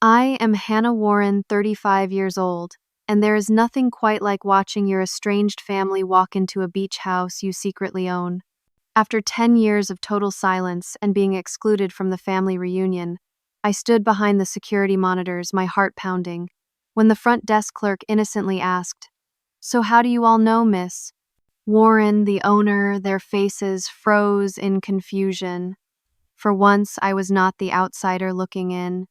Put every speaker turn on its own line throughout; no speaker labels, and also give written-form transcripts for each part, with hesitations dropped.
I am Hannah Warren, 35 years old, and there is nothing quite like watching your estranged family walk into a beach house you secretly own. After 10 years of total silence and being excluded from the family reunion, I stood behind the security monitors, my heart pounding, when the front desk clerk innocently asked, "So how do you all know, miss?" Warren, the owner, their faces froze in confusion. For once, I was not the outsider looking in.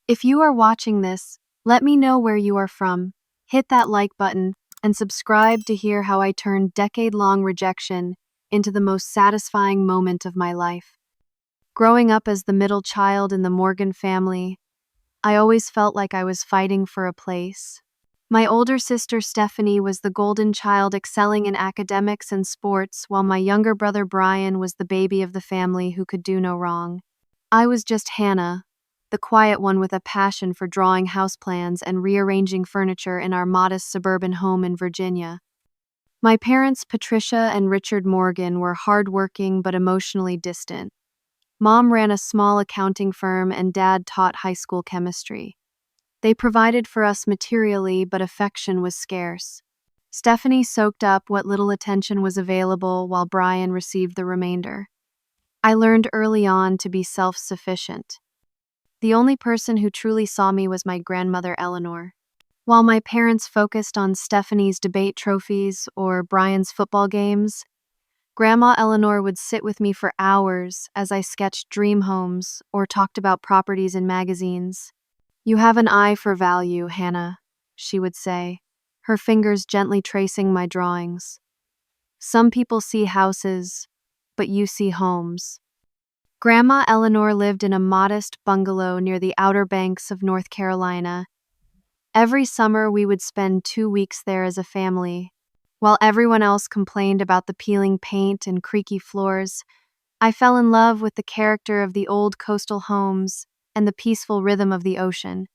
If you are watching this, let me know where you are from. Hit that like button and subscribe to hear how I turned decade-long rejection into the most satisfying moment of my life. Growing up as the middle child in the Morgan family, I always felt like I was fighting for a place. My older sister Stephanie was the golden child excelling in academics and sports, while my younger brother Brian was the baby of the family who could do no wrong. I was just Hannah, the quiet one with a passion for drawing house plans and rearranging furniture in our modest suburban home in Virginia. My parents, Patricia and Richard Morgan, were hardworking but emotionally distant. Mom ran a small accounting firm and Dad taught high school chemistry. They provided for us materially, but affection was scarce. Stephanie soaked up what little attention was available while Brian received the remainder. I learned early on to be self-sufficient. The only person who truly saw me was my grandmother Eleanor. While my parents focused on Stephanie's debate trophies or Brian's football games, Grandma Eleanor would sit with me for hours as I sketched dream homes or talked about properties in magazines. "You have an eye for value, Hannah," she would say, her fingers gently tracing my drawings. "Some people see houses, but you see homes." Grandma Eleanor lived in a modest bungalow near the Outer Banks of North Carolina. Every summer we would spend 2 weeks there as a family. While everyone else complained about the peeling paint and creaky floors, I fell in love with the character of the old coastal homes and the peaceful rhythm of the ocean.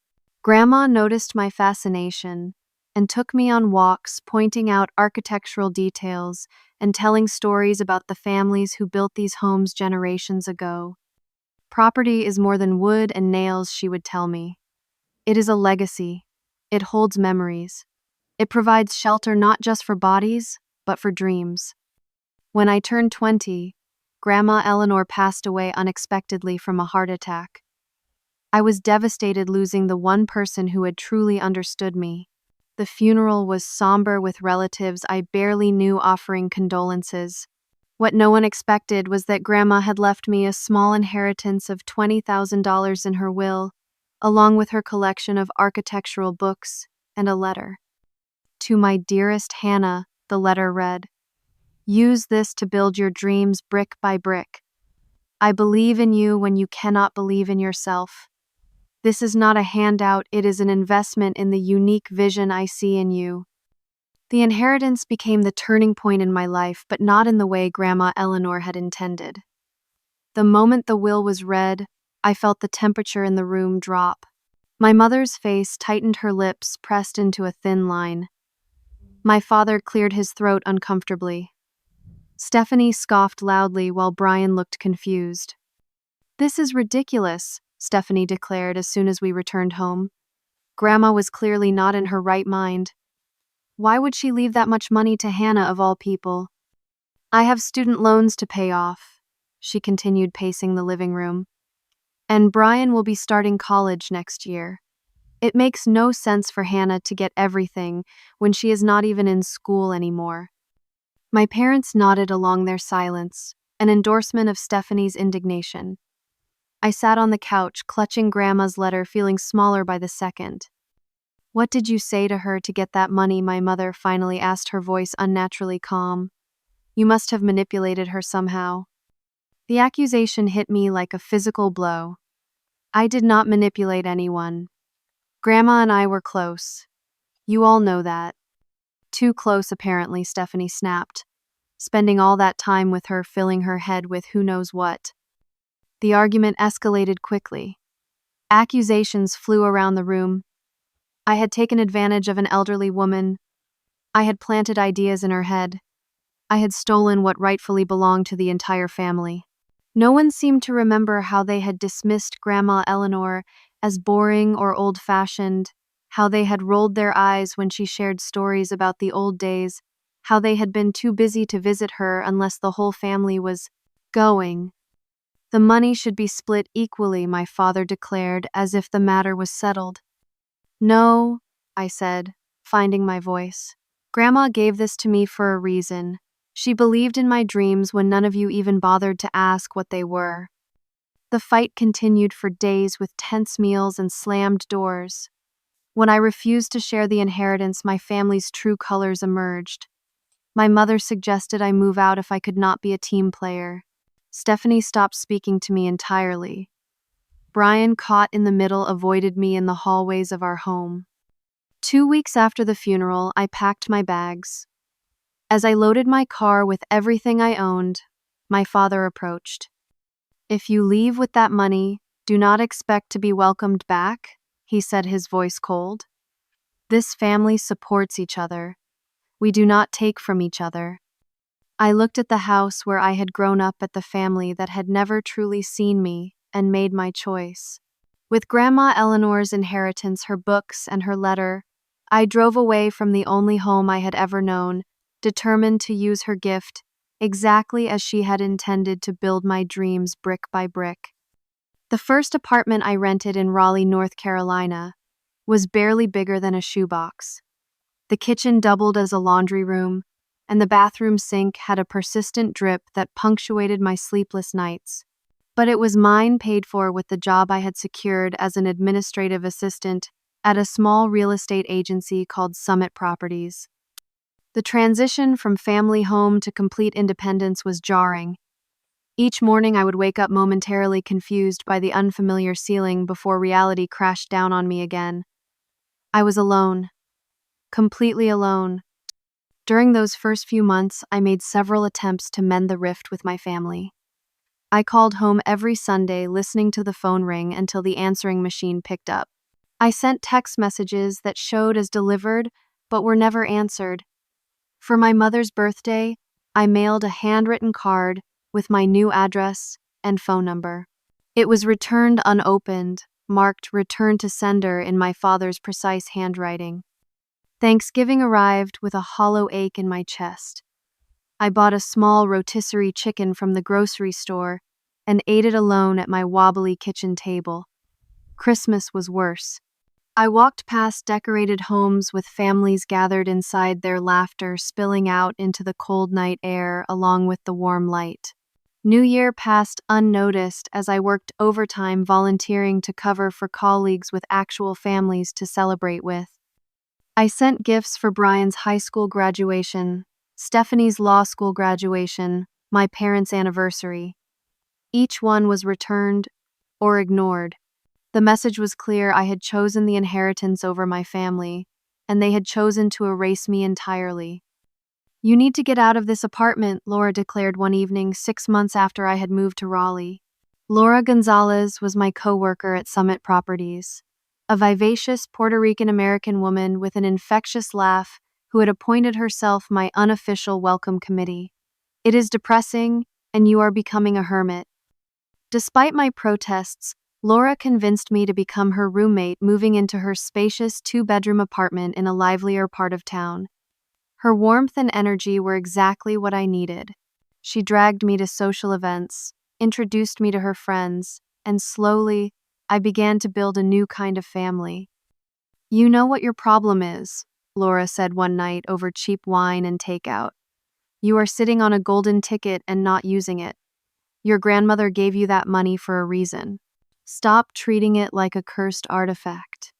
Grandma noticed my fascination and took me on walks, pointing out architectural details and telling stories about the families who built these homes generations ago. "Property is more than wood and nails," she would tell me. "It is a legacy. It holds memories. It provides shelter not just for bodies, but for dreams." When I turned 20, Grandma Eleanor passed away unexpectedly from a heart attack. I was devastated, losing the one person who had truly understood me. The funeral was somber, with relatives I barely knew offering condolences. What no one expected was that Grandma had left me a small inheritance of $20,000 in her will, along with her collection of architectural books and a letter. "To my dearest Hannah," the letter read, "use this to build your dreams brick by brick. I believe in you when you cannot believe in yourself. This is not a handout, it is an investment in the unique vision I see in you." The inheritance became the turning point in my life, but not in the way Grandma Eleanor had intended. The moment the will was read, I felt the temperature in the room drop. My mother's face tightened, her lips pressed into a thin line. My father cleared his throat uncomfortably. Stephanie scoffed loudly while Brian looked confused. "This is ridiculous," Stephanie declared as soon as we returned home. Grandma was clearly not in her right mind. Why would she leave that much money to Hannah of all people? "I have student loans to pay off," she continued, pacing the living room. "And Brian will be starting college next year. It makes no sense for Hannah to get everything when she is not even in school anymore." My parents nodded along their silence, an endorsement of Stephanie's indignation. I sat on the couch, clutching Grandma's letter, feeling smaller by the second. "What did you say to her to get that money?" my mother finally asked, her voice unnaturally calm. "You must have manipulated her somehow." The accusation hit me like a physical blow. I did not manipulate anyone. Grandma and I were close. You all know that. Too close, apparently, Stephanie snapped, spending all that time with her, filling her head with who knows what. The argument escalated quickly. Accusations flew around the room. I had taken advantage of an elderly woman. I had planted ideas in her head. I had stolen what rightfully belonged to the entire family. No one seemed to remember how they had dismissed Grandma Eleanor as boring or old-fashioned, how they had rolled their eyes when she shared stories about the old days, how they had been too busy to visit her unless the whole family was going. The money should be split equally, my father declared, as if the matter was settled. No, I said, finding my voice. Grandma gave this to me for a reason. She believed in my dreams when none of you even bothered to ask what they were. The fight continued for days with tense meals and slammed doors. When I refused to share the inheritance, my family's true colors emerged. My mother suggested I move out if I could not be a team player. Stephanie stopped speaking to me entirely. Brian, caught in the middle, avoided me in the hallways of our home. 2 weeks after the funeral, I packed my bags. As I loaded my car with everything I owned, my father approached. "If you leave with that money, do not expect to be welcomed back," he said, his voice cold. "This family supports each other. We do not take from each other." I looked at the house where I had grown up, at the family that had never truly seen me, and made my choice. With Grandma Eleanor's inheritance, her books, and her letter, I drove away from the only home I had ever known, determined to use her gift exactly as she had intended to build my dreams brick by brick. The first apartment I rented in Raleigh, North Carolina, was barely bigger than a shoebox. The kitchen doubled as a laundry room, and the bathroom sink had a persistent drip that punctuated my sleepless nights. But it was mine, paid for with the job I had secured as an administrative assistant at a small real estate agency called Summit Properties. The transition from family home to complete independence was jarring. Each morning I would wake up momentarily confused by the unfamiliar ceiling before reality crashed down on me again. I was alone. Completely alone. During those first few months, I made several attempts to mend the rift with my family. I called home every Sunday, listening to the phone ring until the answering machine picked up. I sent text messages that showed as delivered, but were never answered. For my mother's birthday, I mailed a handwritten card with my new address and phone number. It was returned unopened, marked "Return to Sender" in my father's precise handwriting. Thanksgiving arrived with a hollow ache in my chest. I bought a small rotisserie chicken from the grocery store and ate it alone at my wobbly kitchen table. Christmas was worse. I walked past decorated homes with families gathered inside, their laughter spilling out into the cold night air along with the warm light. New Year passed unnoticed as I worked overtime volunteering to cover for colleagues with actual families to celebrate with. I sent gifts for Brian's high school graduation, Stephanie's law school graduation, my parents' anniversary. Each one was returned or ignored. The message was clear: I had chosen the inheritance over my family, and they had chosen to erase me entirely. "You need to get out of this apartment," Laura declared one evening, 6 months after I had moved to Raleigh. Laura Gonzalez was my co-worker at Summit Properties, a vivacious Puerto Rican-American woman with an infectious laugh who had appointed herself my unofficial welcome committee. "It is depressing, and you are becoming a hermit." Despite my protests, Laura convinced me to become her roommate, moving into her spacious 2-bedroom apartment in a livelier part of town. Her warmth and energy were exactly what I needed. She dragged me to social events, introduced me to her friends, and slowly, I began to build a new kind of family. "You know what your problem is," Laura said one night over cheap wine and takeout. "You are sitting on a golden ticket and not using it. Your grandmother gave you that money for a reason. Stop treating it like a cursed artifact."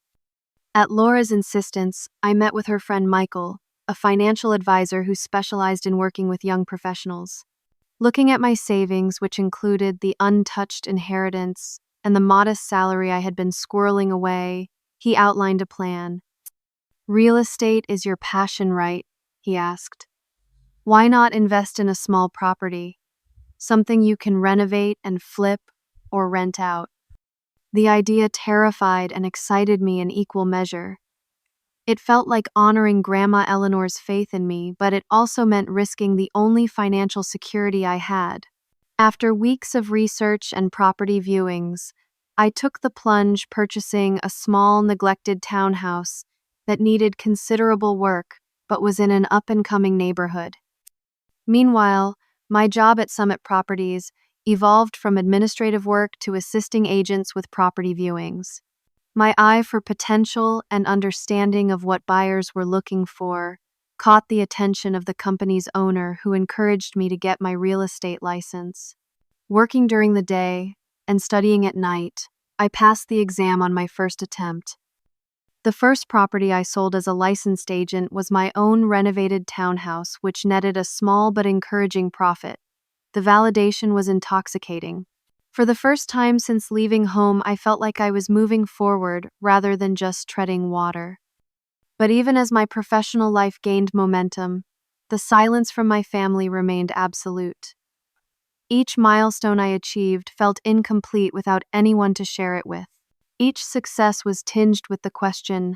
At Laura's insistence, I met with her friend Michael, a financial advisor who specialized in working with young professionals. Looking at my savings, which included the untouched inheritance and the modest salary I had been squirreling away, he outlined a plan. "Real estate is your passion, right?" he asked. "Why not invest in a small property? Something you can renovate and flip or rent out." The idea terrified and excited me in equal measure. It felt like honoring Grandma Eleanor's faith in me, but it also meant risking the only financial security I had. After weeks of research and property viewings, I took the plunge, purchasing a small, neglected townhouse that needed considerable work but was in an up-and-coming neighborhood. Meanwhile, my job at Summit Properties evolved from administrative work to assisting agents with property viewings. My eye for potential and understanding of what buyers were looking for caught the attention of the company's owner, who encouraged me to get my real estate license. Working during the day and studying at night, I passed the exam on my first attempt. The first property I sold as a licensed agent was my own renovated townhouse, which netted a small but encouraging profit. The validation was intoxicating. For the first time since leaving home, I felt like I was moving forward rather than just treading water. But even as my professional life gained momentum, the silence from my family remained absolute. Each milestone I achieved felt incomplete without anyone to share it with. Each success was tinged with the question,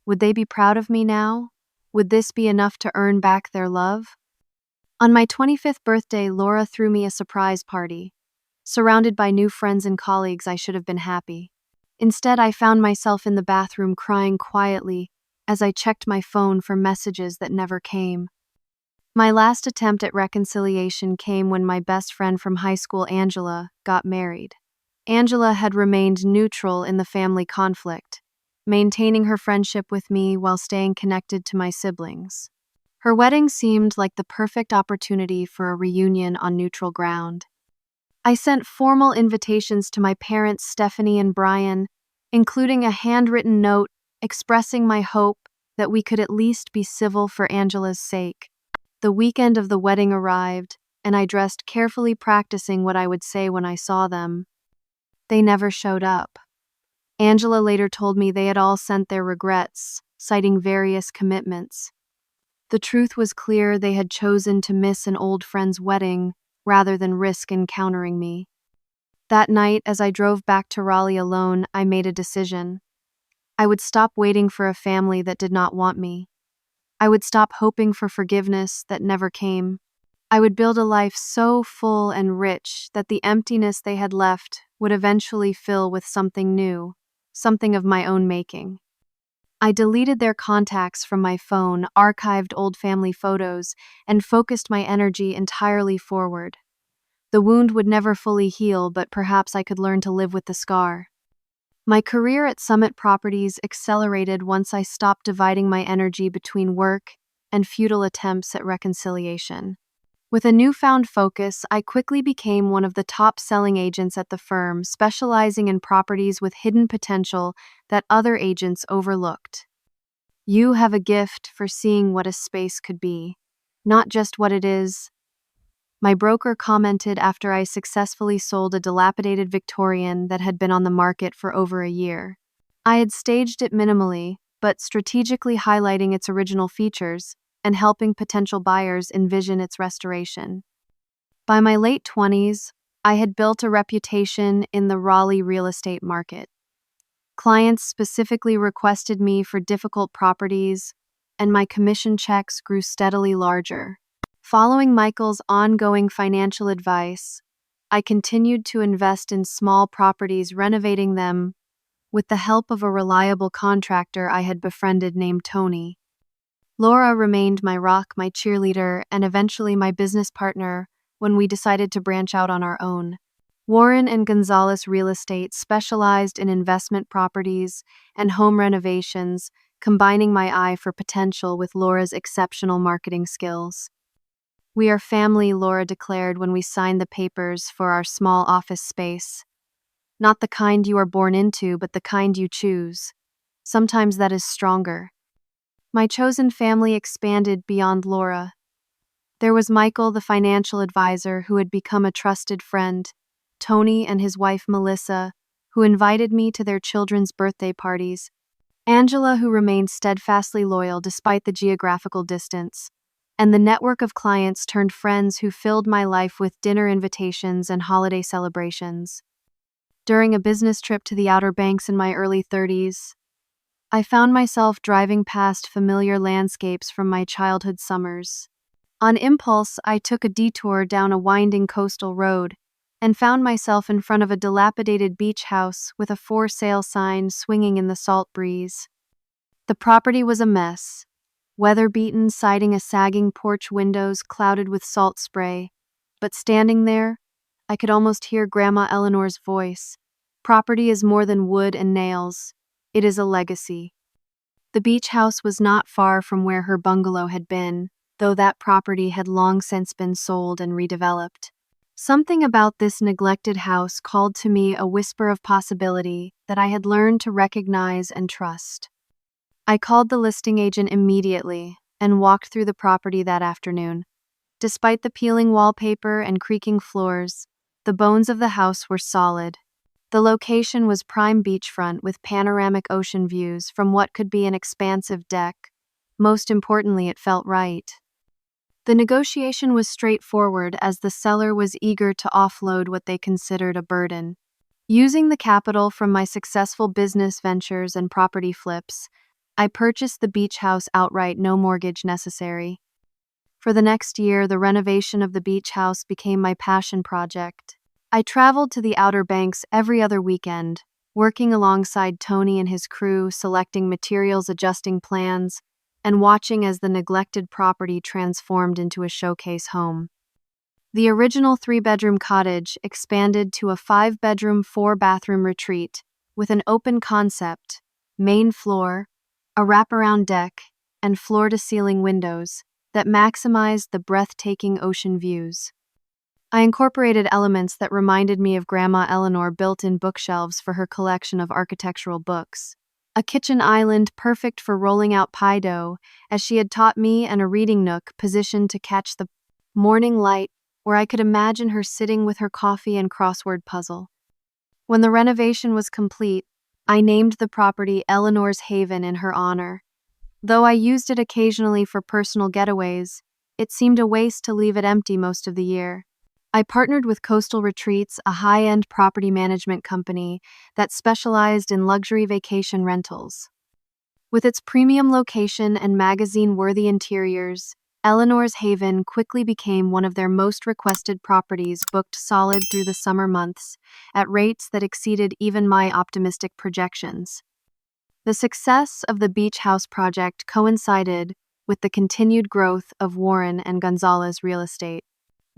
would they be proud of me now? Would this be enough to earn back their love? On my 25th birthday, Laura threw me a surprise party. Surrounded by new friends and colleagues, I should have been happy. Instead, I found myself in the bathroom crying quietly as I checked my phone for messages that never came. My last attempt at reconciliation came when my best friend from high school, Angela, got married. Angela had remained neutral in the family conflict, maintaining her friendship with me while staying connected to my siblings. Her wedding seemed like the perfect opportunity for a reunion on neutral ground. I sent formal invitations to my parents, Stephanie and Brian, including a handwritten note expressing my hope that we could at least be civil for Angela's sake. The weekend of the wedding arrived, and I dressed carefully, practicing what I would say when I saw them. They never showed up. Angela later told me they had all sent their regrets, citing various commitments. The truth was clear: they had chosen to miss an old friend's wedding rather than risk encountering me. That night, as I drove back to Raleigh alone, I made a decision. I would stop waiting for a family that did not want me. I would stop hoping for forgiveness that never came. I would build a life so full and rich that the emptiness they had left would eventually fill with something new, something of my own making. I deleted their contacts from my phone, archived old family photos, and focused my energy entirely forward. The wound would never fully heal, but perhaps I could learn to live with the scar. My career at Summit Properties accelerated once I stopped dividing my energy between work and futile attempts at reconciliation. With a newfound focus, I quickly became one of the top-selling agents at the firm, specializing in properties with hidden potential that other agents overlooked. You have a gift for seeing what a space could be, not just what it is. My broker commented after I successfully sold a dilapidated Victorian that had been on the market for over a year. I had staged it minimally, but strategically highlighting its original features and helping potential buyers envision its restoration. By my late 20s, I had built a reputation in the Raleigh real estate market. Clients specifically requested me for difficult properties, and my commission checks grew steadily larger. Following Michael's ongoing financial advice, I continued to invest in small properties, renovating them with the help of a reliable contractor I had befriended named Tony. Laura remained my rock, my cheerleader, and eventually my business partner when we decided to branch out on our own. Warren and Gonzalez Real Estate specialized in investment properties and home renovations, combining my eye for potential with Laura's exceptional marketing skills. "We are family," Laura declared when we signed the papers for our small office space. "Not the kind you are born into, but the kind you choose. Sometimes that is stronger." My chosen family expanded beyond Laura. There was Michael, the financial advisor, who had become a trusted friend, Tony and his wife Melissa, who invited me to their children's birthday parties, Angela, who remained steadfastly loyal despite the geographical distance, and the network of clients turned friends who filled my life with dinner invitations and holiday celebrations. During a business trip to the Outer Banks in my early 30s, I found myself driving past familiar landscapes from my childhood summers. On impulse, I took a detour down a winding coastal road, and found myself in front of a dilapidated beach house with a for sale sign swinging in the salt breeze. The property was a mess, weather-beaten, siding a sagging porch windows clouded with salt spray, but standing there, I could almost hear Grandma Eleanor's voice. Property is more than wood and nails. It is a legacy. The beach house was not far from where her bungalow had been, though that property had long since been sold and redeveloped. Something about this neglected house called to me a whisper of possibility that I had learned to recognize and trust. I called the listing agent immediately and walked through the property that afternoon. Despite the peeling wallpaper and creaking floors, the bones of the house were solid. The location was prime beachfront with panoramic ocean views from what could be an expansive deck. Most importantly, it felt right. The negotiation was straightforward as the seller was eager to offload what they considered a burden. Using the capital from my successful business ventures and property flips, I purchased the beach house outright, no mortgage necessary. For the next year, the renovation of the beach house became my passion project. I traveled to the Outer Banks every other weekend, working alongside Tony and his crew, selecting materials, adjusting plans, and watching as the neglected property transformed into a showcase home. The original 3-bedroom cottage expanded to a 5-bedroom, 4-bathroom retreat with an open concept, main floor, a wraparound deck, and floor-to-ceiling windows that maximized the breathtaking ocean views. I incorporated elements that reminded me of Grandma Eleanor, built-in bookshelves for her collection of architectural books, a kitchen island perfect for rolling out pie dough, as she had taught me, and a reading nook positioned to catch the morning light where I could imagine her sitting with her coffee and crossword puzzle. When the renovation was complete, I named the property Eleanor's Haven in her honor. Though I used it occasionally for personal getaways, it seemed a waste to leave it empty most of the year. I partnered with Coastal Retreats, a high-end property management company that specialized in luxury vacation rentals. With its premium location and magazine-worthy interiors, Eleanor's Haven quickly became one of their most requested properties, booked solid through the summer months, at rates that exceeded even my optimistic projections. The success of the beach house project coincided with the continued growth of Warren and Gonzalez Real Estate.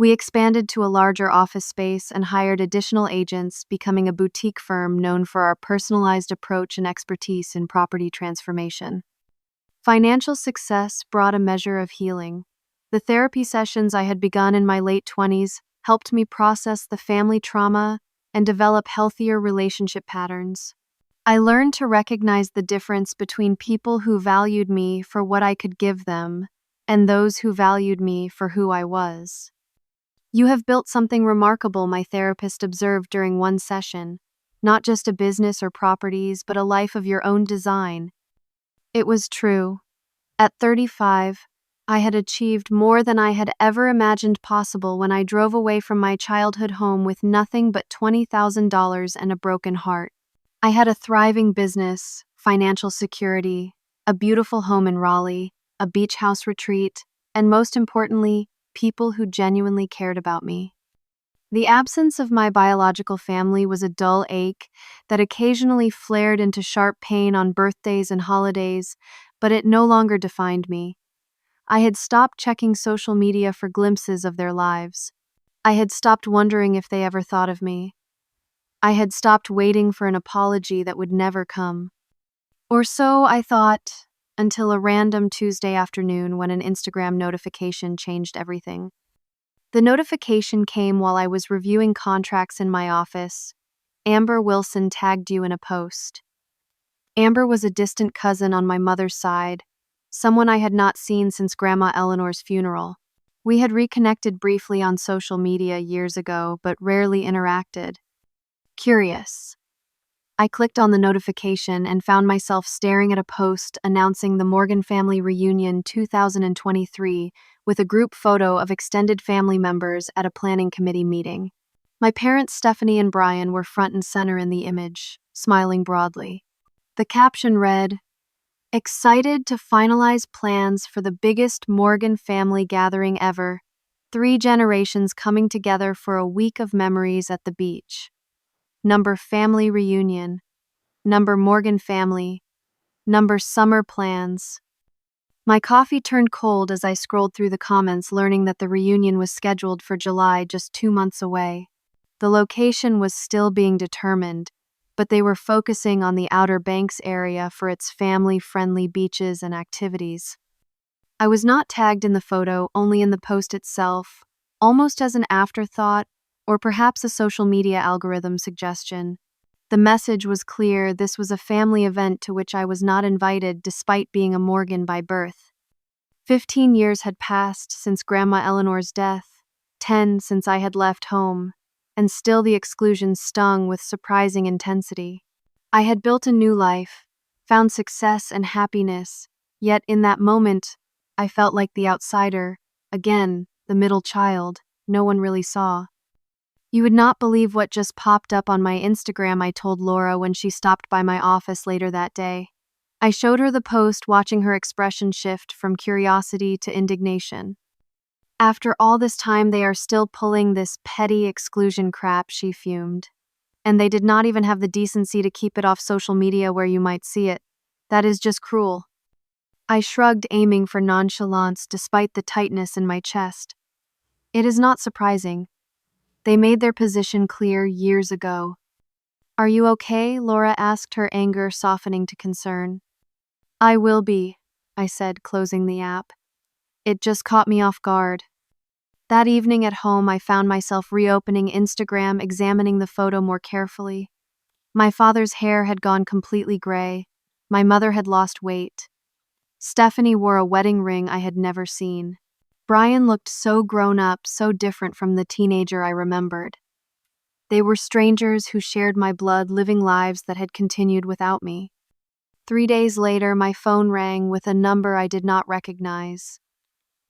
We expanded to a larger office space and hired additional agents, becoming a boutique firm known for our personalized approach and expertise in property transformation. Financial success brought a measure of healing. The therapy sessions I had begun in my late 20s helped me process the family trauma and develop healthier relationship patterns. I learned to recognize the difference between people who valued me for what I could give them and those who valued me for who I was. "You have built something remarkable," my therapist observed during one session. "Not just a business or properties, but a life of your own design." It was true. At 35, I had achieved more than I had ever imagined possible when I drove away from my childhood home with nothing but $20,000 and a broken heart. I had a thriving business, financial security, a beautiful home in Raleigh, a beach house retreat, and most importantly, people who genuinely cared about me. The absence of my biological family was a dull ache that occasionally flared into sharp pain on birthdays and holidays, but it no longer defined me. I had stopped checking social media for glimpses of their lives. I had stopped wondering if they ever thought of me. I had stopped waiting for an apology that would never come. Or so I thought, until a random Tuesday afternoon when an Instagram notification changed everything. The notification came while I was reviewing contracts in my office. "Amber Wilson tagged you in a post." Amber was a distant cousin on my mother's side, someone I had not seen since Grandma Eleanor's funeral. We had reconnected briefly on social media years ago, but rarely interacted. Curious, I clicked on the notification and found myself staring at a post announcing the Morgan Family Reunion 2023 with a group photo of extended family members at a planning committee meeting. My parents, Stephanie and Brian, were front and center in the image, smiling broadly. The caption read, "Excited to finalize plans for the biggest Morgan family gathering ever. 3 generations coming together for a week of memories at the beach. Number family reunion. Number Morgan family. Number summer plans. My coffee turned cold as I scrolled through the comments, learning that the reunion was scheduled for July, just 2 months away. The location was still being determined, but they were focusing on the Outer Banks area for its family-friendly beaches and activities. I was not tagged in the photo, only in the post itself, almost as an afterthought, or perhaps a social media algorithm suggestion. The message was clear: this was a family event to which I was not invited despite being a Morgan by birth. 15 years had passed since Grandma Eleanor's death, 10 since I had left home, and still the exclusion stung with surprising intensity. I had built a new life, found success and happiness, yet in that moment, I felt like the outsider, again, the middle child, no one really saw. "You would not believe what just popped up on my Instagram," I told Laura when she stopped by my office later that day. I showed her the post, watching her expression shift from curiosity to indignation. "After all this time, they are still pulling this petty exclusion crap," she fumed. "And they did not even have the decency to keep it off social media where you might see it. That is just cruel." I shrugged, aiming for nonchalance despite the tightness in my chest. It is not surprising. They made their position clear years ago. "Are you okay?" Laura asked, her anger softening to concern. "I will be," I said, closing the app. It just caught me off guard. That evening at home, I found myself reopening Instagram, examining the photo more carefully. My father's hair had gone completely gray. My mother had lost weight. Stephanie wore a wedding ring I had never seen. Brian looked so grown up, so different from the teenager I remembered. They were strangers who shared my blood, living lives that had continued without me. 3 days later, my phone rang with a number I did not recognize.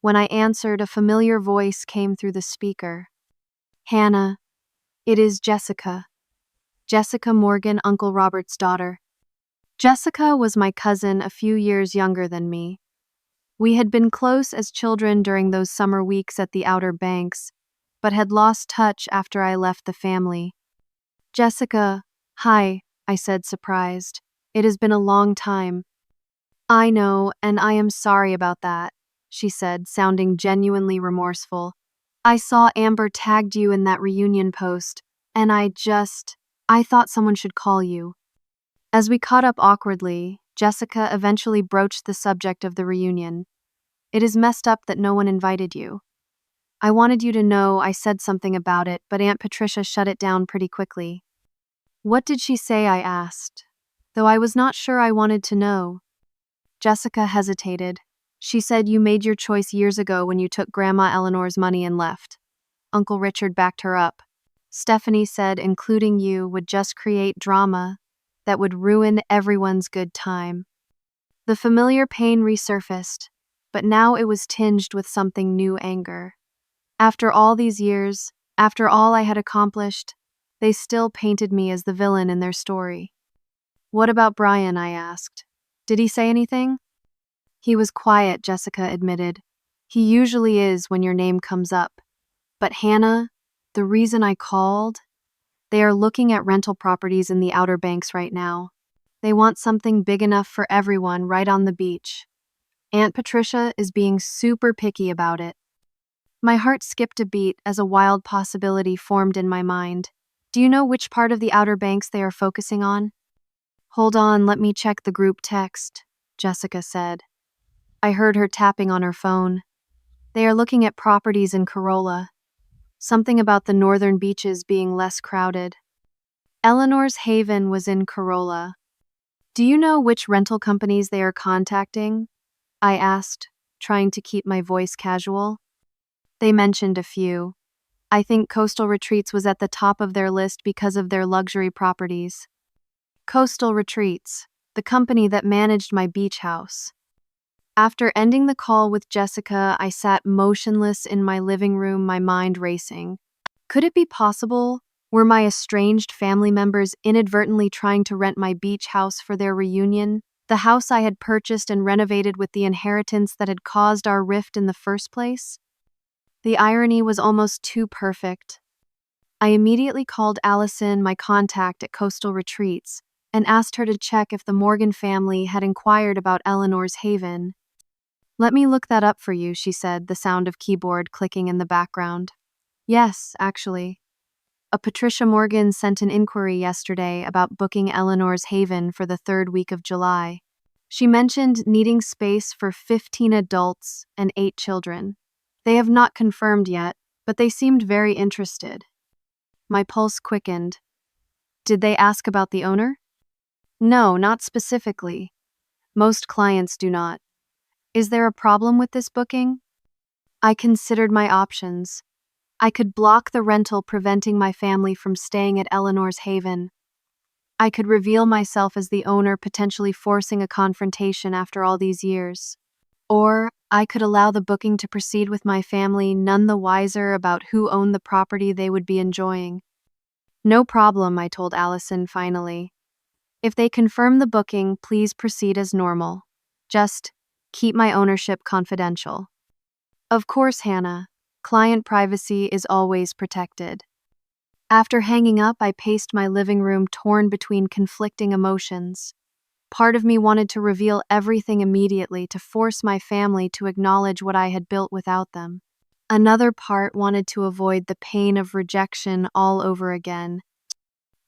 When I answered, a familiar voice came through the speaker. "Hannah, it is Jessica. Jessica Morgan, Uncle Robert's daughter." Jessica was my cousin, a few years younger than me. We had been close as children during those summer weeks at the Outer Banks, but had lost touch after I left the family. "Jessica, hi," I said, surprised. "It has been a long time." "I know, and I am sorry about that," she said, sounding genuinely remorseful. "I saw Amber tagged you in that reunion post, and I thought someone should call you." As we caught up awkwardly, Jessica eventually broached the subject of the reunion. "It is messed up that no one invited you. I wanted you to know." I said something about it, but Aunt Patricia shut it down pretty quickly. "What did she say?" I asked, though I was not sure I wanted to know. Jessica hesitated. "She said you made your choice years ago when you took Grandma Eleanor's money and left." Uncle Richard backed her up. "Stephanie said including you would just create drama that would ruin everyone's good time." The familiar pain resurfaced, but now it was tinged with something new: anger. After all these years, after all I had accomplished, they still painted me as the villain in their story. "What about Brian?" I asked. "Did he say anything?" "He was quiet," Jessica admitted. "He usually is when your name comes up. But Hannah, the reason I called, they are looking at rental properties in the Outer Banks right now. They want something big enough for everyone right on the beach. Aunt Patricia is being super picky about it." My heart skipped a beat as a wild possibility formed in my mind. "Do you know which part of the Outer Banks they are focusing on?" "Hold on, let me check the group text," Jessica said. I heard her tapping on her phone. "They are looking at properties in Corolla. Something about the northern beaches being less crowded." Eleanor's haven was in Corolla. "Do you know which rental companies they are contacting?" I asked, trying to keep my voice casual. They mentioned a few. I think Coastal Retreats was at the top of their list because of their luxury properties. Coastal Retreats, the company that managed my beach house. After ending the call with Jessica, I sat motionless in my living room, my mind racing. Could it be possible? Were my estranged family members inadvertently trying to rent my beach house for their reunion? The house I had purchased and renovated with the inheritance that had caused our rift in the first place? The irony was almost too perfect. I immediately called Allison, my contact at Coastal Retreats, and asked her to check if the Morgan family had inquired about Eleanor's Haven. "Let me look that up for you," she said, the sound of keyboard clicking in the background. "Yes, actually. A Patricia Morgan sent an inquiry yesterday about booking Eleanor's Haven for the third week of July. She mentioned needing space for 15 adults and 8 children. They have not confirmed yet, but they seemed very interested." My pulse quickened. "Did they ask about the owner?" "No, not specifically. Most clients do not. Is there a problem with this booking?" I considered my options. I could block the rental, preventing my family from staying at Eleanor's Haven. I could reveal myself as the owner, potentially forcing a confrontation after all these years. Or I could allow the booking to proceed with my family, none the wiser about who owned the property they would be enjoying. "No problem," I told Allison finally. "If they confirm the booking, please proceed as normal. Just keep my ownership confidential." "Of course, Hannah. Client privacy is always protected." After hanging up, I paced my living room, torn between conflicting emotions. Part of me wanted to reveal everything immediately, to force my family to acknowledge what I had built without them. Another part wanted to avoid the pain of rejection all over again.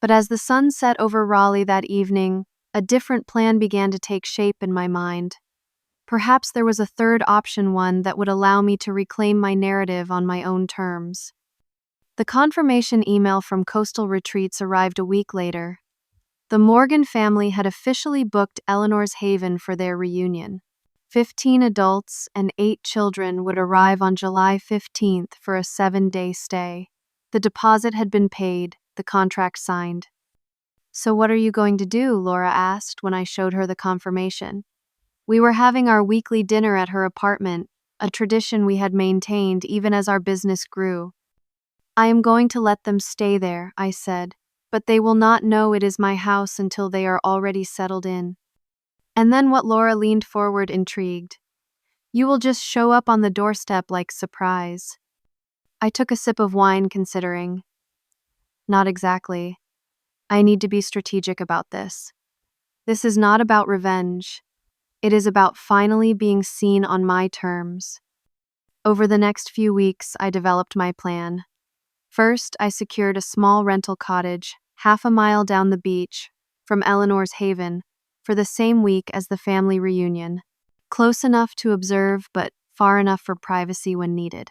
But as the sun set over Raleigh that evening, a different plan began to take shape in my mind. Perhaps there was a third option, one that would allow me to reclaim my narrative on my own terms. The confirmation email from Coastal Retreats arrived a week later. The Morgan family had officially booked Eleanor's Haven for their reunion. 15 adults and 8 children would arrive on July 15th for a 7-day stay. The deposit had been paid, the contract signed. "So what are you going to do?" Laura asked when I showed her the confirmation. We were having our weekly dinner at her apartment, a tradition we had maintained even as our business grew. "I am going to let them stay there," I said, "but they will not know it is my house until they are already settled in." And then Laura leaned forward, intrigued. "You will just show up on the doorstep like surprise." I took a sip of wine, considering. "Not exactly. I need to be strategic about this. This is not about revenge. It is about finally being seen on my terms." Over the next few weeks, I developed my plan. First, I secured a small rental cottage, half a mile down the beach from Eleanor's Haven, for the same week as the family reunion. Close enough to observe, but far enough for privacy when needed.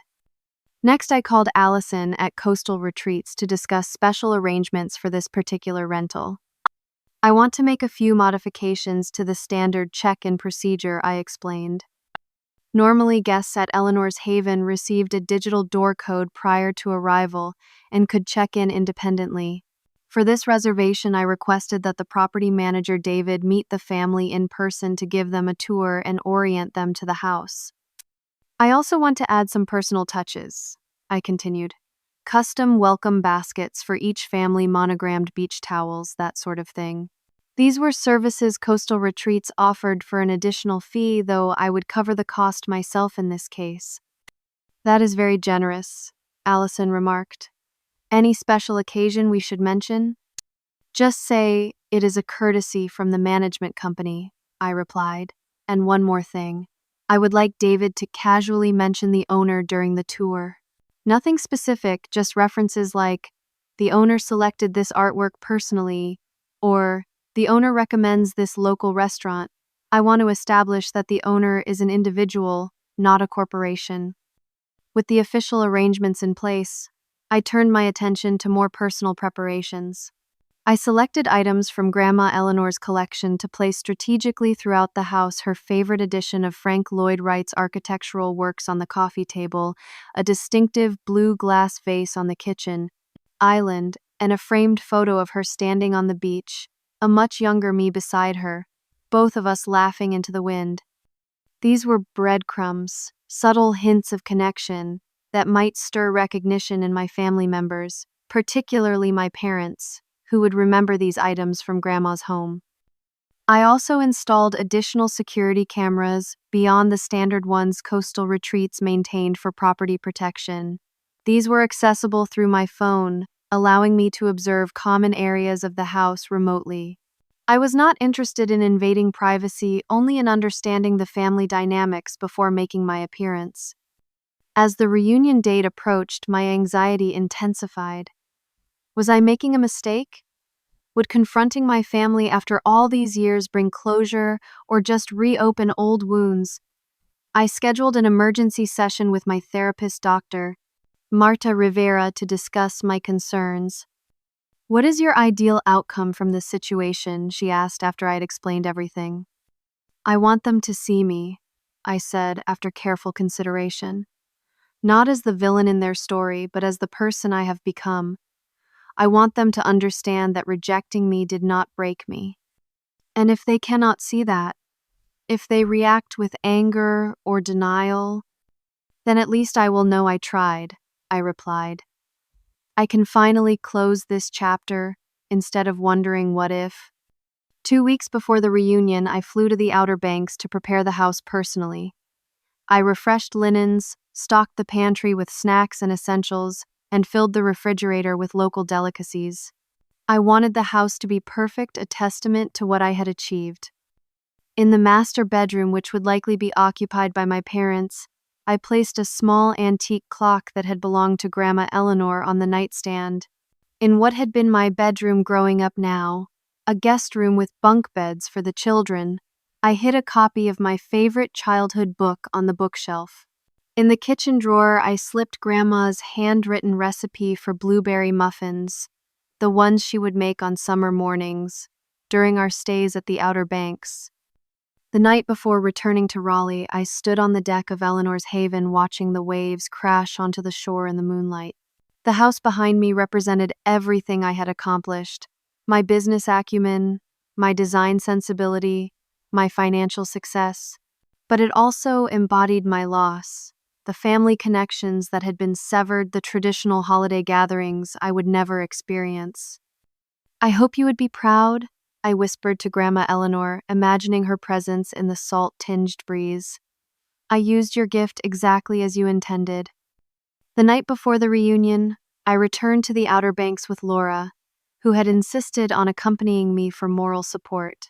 Next, I called Allison at Coastal Retreats to discuss special arrangements for this particular rental. "I want to make a few modifications to the standard check-in procedure," I explained. Normally, guests at Eleanor's Haven received a digital door code prior to arrival and could check in independently. For this reservation, I requested that the property manager, David, meet the family in person to give them a tour and orient them to the house. "I also want to add some personal touches," I continued. "Custom welcome baskets for each family, monogrammed beach towels, that sort of thing." These were services Coastal Retreats offered for an additional fee, though I would cover the cost myself in this case. "That is very generous," Allison remarked. "Any special occasion we should mention?" "Just say it is a courtesy from the management company," I replied. "And one more thing. I would like David to casually mention the owner during the tour. Nothing specific, just references like, 'The owner selected this artwork personally,' or 'The owner recommends this local restaurant.' I want to establish that the owner is an individual, not a corporation." With the official arrangements in place, I turned my attention to more personal preparations. I selected items from Grandma Eleanor's collection to place strategically throughout the house: her favorite edition of Frank Lloyd Wright's architectural works on the coffee table, a distinctive blue glass vase on the kitchen island, and a framed photo of her standing on the beach, a much younger me beside her, both of us laughing into the wind. These were breadcrumbs, subtle hints of connection that might stir recognition in my family members, particularly my parents, who would remember these items from Grandma's home. I also installed additional security cameras beyond the standard ones coastal retreats maintained for property protection. These were accessible through my phone, allowing me to observe common areas of the house remotely. I was not interested in invading privacy, only in understanding the family dynamics before making my appearance. As the reunion date approached, my anxiety intensified. Was I making a mistake? Would confronting my family after all these years bring closure or just reopen old wounds? I scheduled an emergency session with my therapist, Dr. Marta Rivera, to discuss my concerns. "What is your ideal outcome from this situation?" she asked after I had explained everything. "I want them to see me," I said after careful consideration. "Not as the villain in their story, but as the person I have become. I want them to understand that rejecting me did not break me. And if they cannot see that, if they react with anger or denial, then at least I will know I tried," I replied. "I can finally close this chapter instead of wondering what if." 2 weeks before the reunion, I flew to the Outer Banks to prepare the house personally. I refreshed linens, stocked the pantry with snacks and essentials, and filled the refrigerator with local delicacies. I wanted the house to be perfect, a testament to what I had achieved. In the master bedroom, which would likely be occupied by my parents, I placed a small antique clock that had belonged to Grandma Eleanor on the nightstand. In what had been my bedroom growing up now, a guest room with bunk beds for the children, I hid a copy of my favorite childhood book on the bookshelf. In the kitchen drawer, I slipped Grandma's handwritten recipe for blueberry muffins, the ones she would make on summer mornings, during our stays at the Outer Banks. The night before returning to Raleigh, I stood on the deck of Eleanor's Haven watching the waves crash onto the shore in the moonlight. The house behind me represented everything I had accomplished: my business acumen, my design sensibility, my financial success. But it also embodied my loss, the family connections that had been severed, the traditional holiday gatherings I would never experience. "I hope you would be proud," I whispered to Grandma Eleanor, imagining her presence in the salt-tinged breeze. "I used your gift exactly as you intended." The night before the reunion, I returned to the Outer Banks with Laura, who had insisted on accompanying me for moral support.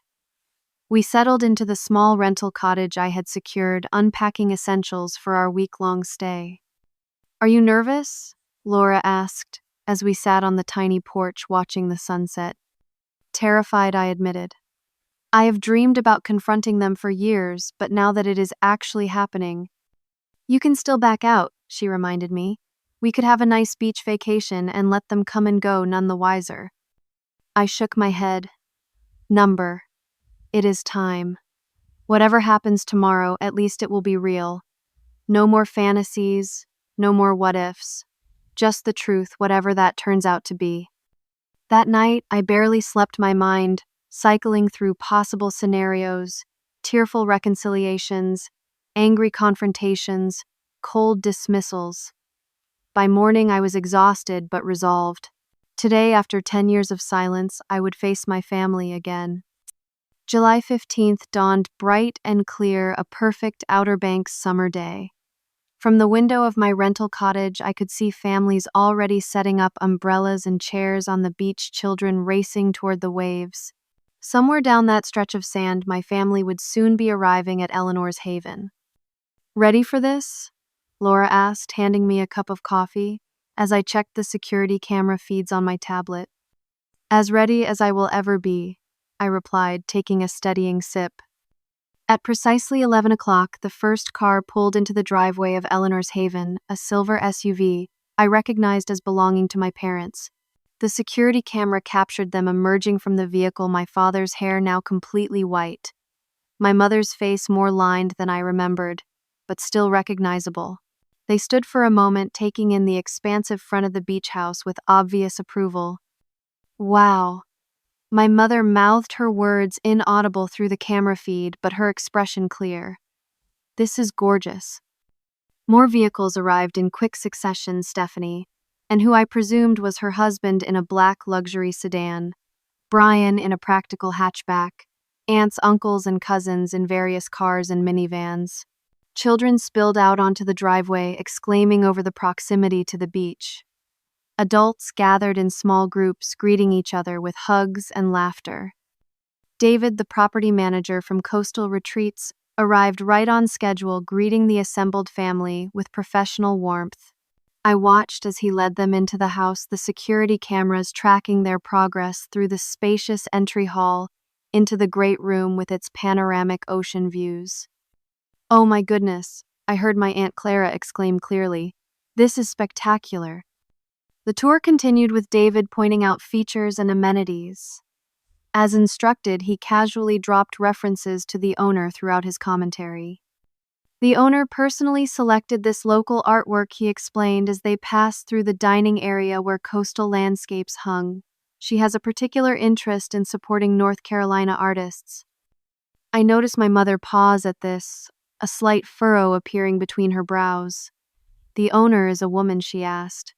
We settled into the small rental cottage I had secured, unpacking essentials for our week-long stay. "Are you nervous?" Laura asked, as we sat on the tiny porch watching the sunset. "Terrified," I admitted. "I have dreamed about confronting them for years, but now that it is actually happening—" "You can still back out," she reminded me. "We could have a nice beach vacation and let them come and go, none the wiser." I shook my head. "Number. It is time. Whatever happens tomorrow, at least it will be real. No more fantasies, no more what-ifs. Just the truth, whatever that turns out to be." That night, I barely slept, my mind cycling through possible scenarios, tearful reconciliations, angry confrontations, cold dismissals. By morning, I was exhausted but resolved. Today, after 10 years of silence, I would face my family again. July 15th dawned bright and clear, a perfect Outer Banks summer day. From the window of my rental cottage, I could see families already setting up umbrellas and chairs on the beach, children racing toward the waves. Somewhere down that stretch of sand, my family would soon be arriving at Eleanor's Haven. "Ready for this?" Laura asked, handing me a cup of coffee, as I checked the security camera feeds on my tablet. "As ready as I will ever be," I replied, taking a steadying sip. At precisely 11 o'clock, the first car pulled into the driveway of Eleanor's Haven, a silver SUV I recognized as belonging to my parents. The security camera captured them emerging from the vehicle, my father's hair now completely white, my mother's face more lined than I remembered, but still recognizable. They stood for a moment, taking in the expansive front of the beach house with obvious approval. "Wow." My mother mouthed her words inaudible through the camera feed, but her expression clear. "This is gorgeous." More vehicles arrived in quick succession: Stephanie, and who I presumed was her husband, in a black luxury sedan, Brian in a practical hatchback, aunts, uncles, and cousins in various cars and minivans. Children spilled out onto the driveway, exclaiming over the proximity to the beach. Adults gathered in small groups, greeting each other with hugs and laughter. David, the property manager from Coastal Retreats, arrived right on schedule, greeting the assembled family with professional warmth. I watched as he led them into the house, the security cameras tracking their progress through the spacious entry hall into the great room with its panoramic ocean views. "Oh my goodness," I heard my Aunt Clara exclaim clearly. "This is spectacular." The tour continued with David pointing out features and amenities. As instructed, he casually dropped references to the owner throughout his commentary. The owner personally selected this local artwork, he explained as they passed through the dining area where coastal landscapes hung. She has a particular interest in supporting North Carolina artists. I noticed my mother pause at this, a slight furrow appearing between her brows. "The owner is a woman?" she asked.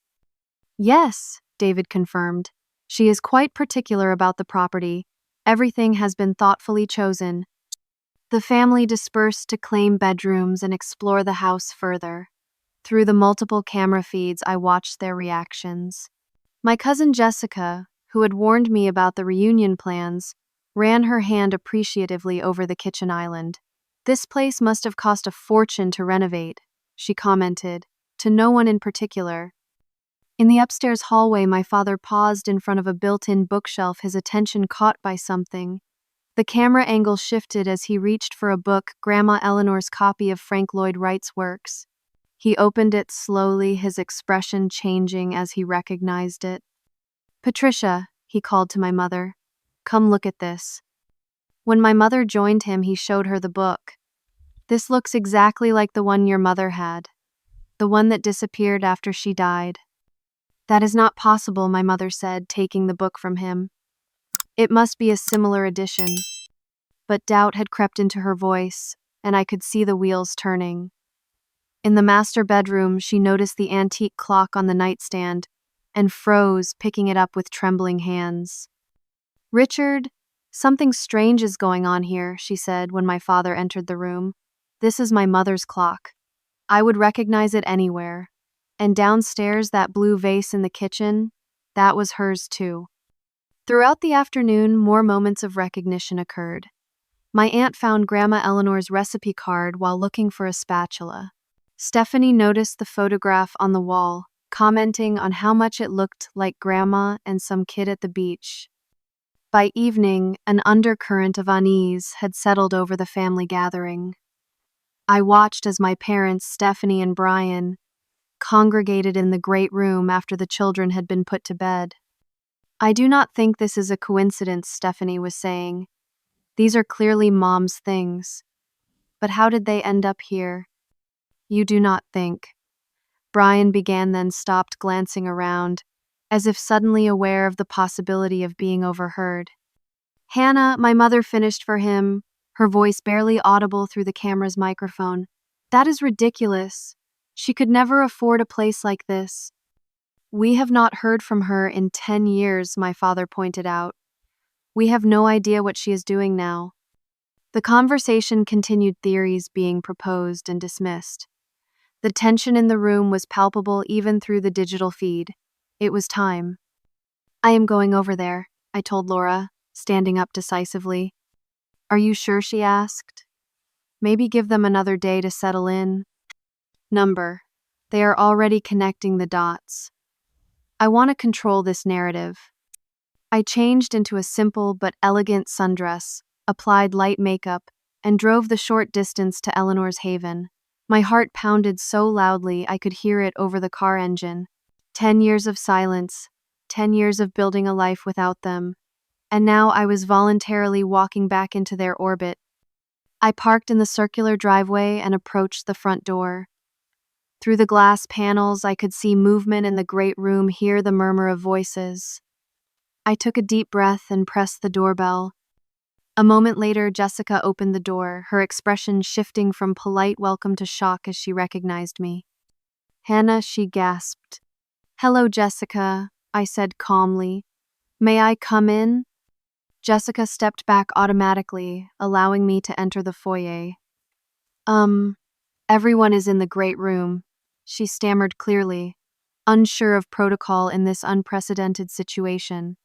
"Yes," David confirmed. "She is quite particular about the property. Everything has been thoughtfully chosen." The family dispersed to claim bedrooms and explore the house further. Through the multiple camera feeds, I watched their reactions. My cousin Jessica, who had warned me about the reunion plans, ran her hand appreciatively over the kitchen island. "This place must have cost a fortune to renovate," she commented, to no one in particular. In the upstairs hallway, my father paused in front of a built-in bookshelf, his attention caught by something. The camera angle shifted as he reached for a book, Grandma Eleanor's copy of Frank Lloyd Wright's works. He opened it slowly, his expression changing as he recognized it. "Patricia," he called to my mother, "come look at this." When my mother joined him, he showed her the book. "This looks exactly like the one your mother had, the one that disappeared after she died." "That is not possible," my mother said, taking the book from him. "It must be a similar edition." But doubt had crept into her voice, and I could see the wheels turning. In the master bedroom, she noticed the antique clock on the nightstand and froze, picking it up with trembling hands. "Richard, something strange is going on here," she said when my father entered the room. "This is my mother's clock. I would recognize it anywhere. And downstairs, that blue vase in the kitchen, that was hers too." Throughout the afternoon, more moments of recognition occurred. My aunt found Grandma Eleanor's recipe card while looking for a spatula. Stephanie noticed the photograph on the wall, commenting on how much it looked like Grandma and some kid at the beach. By evening, an undercurrent of unease had settled over the family gathering. I watched as my parents, Stephanie and Brian, congregated in the great room after the children had been put to bed. "I do not think this is a coincidence," Stephanie was saying. "These are clearly Mom's things. But how did they end up here?" "You do not think?" Brian began, then stopped, glancing around, as if suddenly aware of the possibility of being overheard. "Hannah," my mother finished for him, her voice barely audible through the camera's microphone. "That is ridiculous. She could never afford a place like this." "We have not heard from her in 10 years, my father pointed out. "We have no idea what she is doing now." The conversation continued, theories being proposed and dismissed. The tension in the room was palpable even through the digital feed. It was time. "I am going over there," I told Laura, standing up decisively. "Are you sure?" she asked. "Maybe give them another day to settle in." They are already connecting the dots. I want to control this narrative. I changed into a simple but elegant sundress, applied light makeup, and drove the short distance to Eleanor's haven. My heart pounded so loudly I could hear it over the car engine. 10 years of silence, 10 years of building a life without them, and now I was voluntarily walking back into their orbit. I parked in the circular driveway and approached the front door. Through the glass panels, I could see movement in the great room, hear the murmur of voices. I took a deep breath and pressed the doorbell. A moment later, Jessica opened the door, her expression shifting from polite welcome to shock as she recognized me. "Hannah," she gasped. "Hello, Jessica," I said calmly. "May I come in?" Jessica stepped back automatically, allowing me to enter the foyer. Everyone is in the great room, she stammered clearly, unsure of protocol in this unprecedented situation.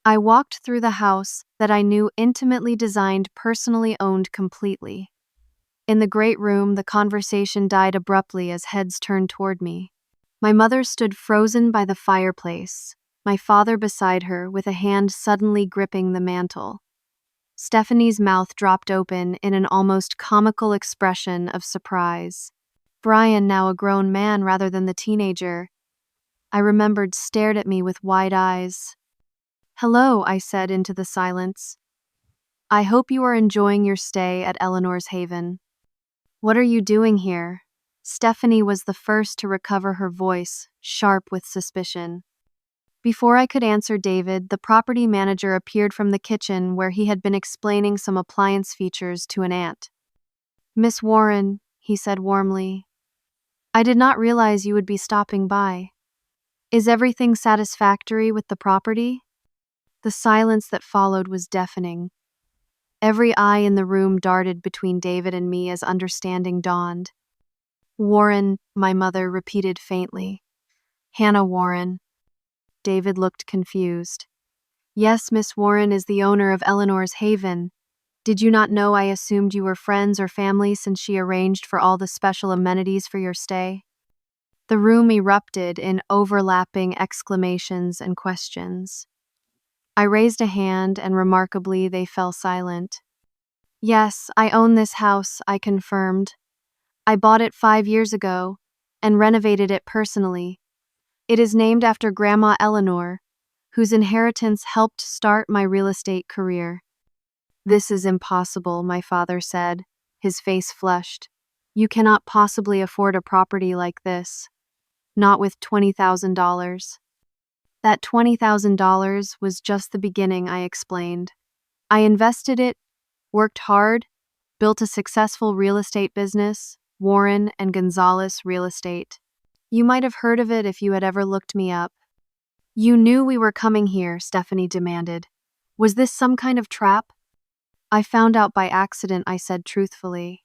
I walked through the house that I knew intimately designed, personally owned completely. In the great room, the conversation died abruptly as heads turned toward me. My mother stood frozen by the fireplace, my father beside her with a hand suddenly gripping the mantel. Stephanie's mouth dropped open in an almost comical expression of surprise. Brian, now a grown man rather than the teenager, I remembered, stared at me with wide eyes. "Hello," I said into the silence. "I hope you are enjoying your stay at Eleanor's Haven." "What are you doing here?" Stephanie was the first to recover her voice, sharp with suspicion. Before I could answer David, the property manager appeared from the kitchen where he had been explaining some appliance features to an aunt. "Miss Warren," he said warmly, "I did not realize you would be stopping by. Is everything satisfactory with the property?" The silence that followed was deafening. Every eye in the room darted between David and me as understanding dawned. "Warren," my mother repeated faintly. "Hannah Warren." David looked confused. "Yes, Miss Warren is the owner of Eleanor's Haven. Did you not know I assumed you were friends or family since she arranged for all the special amenities for your stay?" The room erupted in overlapping exclamations and questions. I raised a hand, and remarkably, they fell silent. "Yes, I own this house," I confirmed. "I bought it 5 years ago and renovated it personally. It is named after Grandma Eleanor, whose inheritance helped start my real estate career." "This is impossible," my father said, his face flushed. "You cannot possibly afford a property like this. Not with $20,000. "That $20,000 was just the beginning," I explained. "I invested it, worked hard, built a successful real estate business, Warren and Gonzalez Real Estate. You might have heard of it if you had ever looked me up." "You knew we were coming here," Stephanie demanded. "Was this some kind of trap?" "I found out by accident," I said truthfully.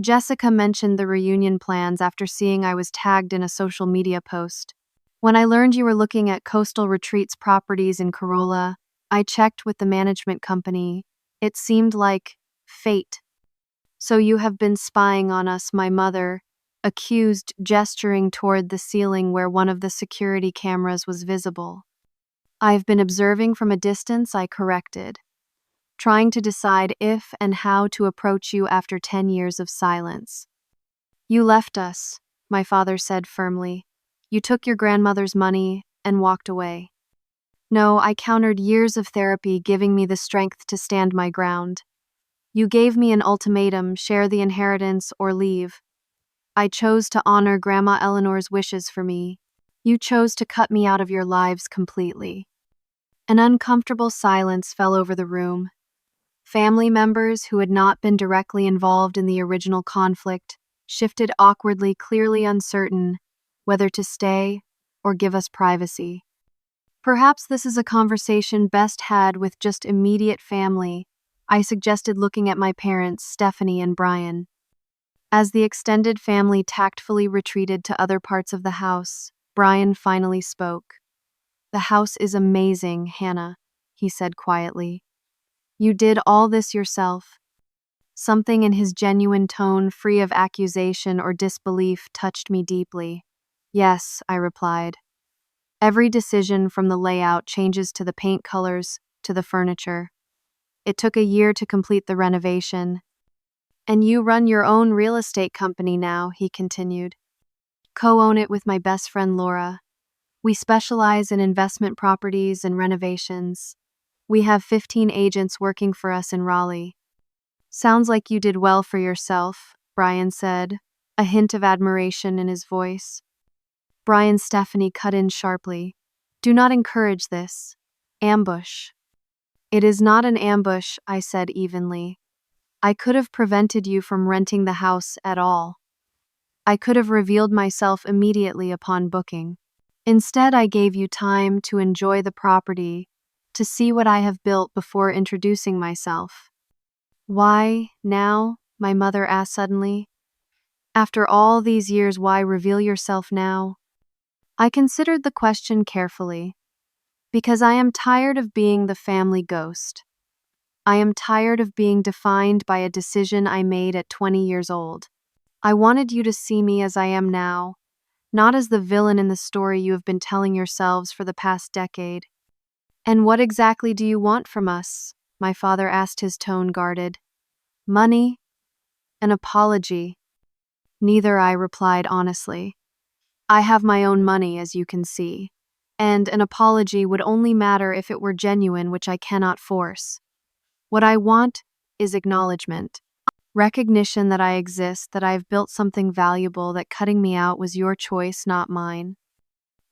"Jessica mentioned the reunion plans after seeing I was tagged in a social media post. When I learned you were looking at Coastal Retreats properties in Corolla, I checked with the management company. It seemed like fate." "So you have been spying on us," my mother accused, gesturing toward the ceiling where one of the security cameras was visible. "I've been observing from a distance," I corrected, trying to decide if and how to approach you after 10 years of silence. "You left us," my father said firmly. "You took your grandmother's money and walked away." "No," I countered, years of therapy giving me the strength to stand my ground. "You gave me an ultimatum, share the inheritance or leave. I chose to honor Grandma Eleanor's wishes for me. You chose to cut me out of your lives completely." An uncomfortable silence fell over the room. Family members who had not been directly involved in the original conflict shifted awkwardly, clearly uncertain whether to stay or give us privacy. "Perhaps this is a conversation best had with just immediate family," I suggested, looking at my parents, Stephanie and Brian. As the extended family tactfully retreated to other parts of the house, Brian finally spoke. "The house is amazing, Hannah," he said quietly. "You did all this yourself." Something in his genuine tone, free of accusation or disbelief, touched me deeply. "Yes," I replied. "Every decision, from the layout changes to the paint colors to the furniture. It took a year to complete the renovation." "And you run your own real estate company now," he continued. "Co-own it with my best friend Laura. We specialize in investment properties and renovations. We have 15 agents working for us in Raleigh." "Sounds like you did well for yourself," Brian said, a hint of admiration in his voice. Stephanie cut in sharply. "Do not encourage this ambush." "It is not an ambush," I said evenly. "I could have prevented you from renting the house at all. I could have revealed myself immediately upon booking. Instead, I gave you time to enjoy the property to see what I have built before introducing myself. Why, now? My mother asked suddenly. After all these years, why reveal yourself now? I considered the question carefully. Because I am tired of being the family ghost. I am tired of being defined by a decision I made at 20 years old. I wanted you to see me as I am now, not as the villain in the story you have been telling yourselves for the past decade. And what exactly do you want from us? My father asked, his tone guarded. Money? An apology? Neither, I replied honestly. I have my own money, as you can see, and an apology would only matter if it were genuine, which I cannot force. What I want is acknowledgement. Recognition that I exist, that I've built something valuable, that cutting me out was your choice, not mine.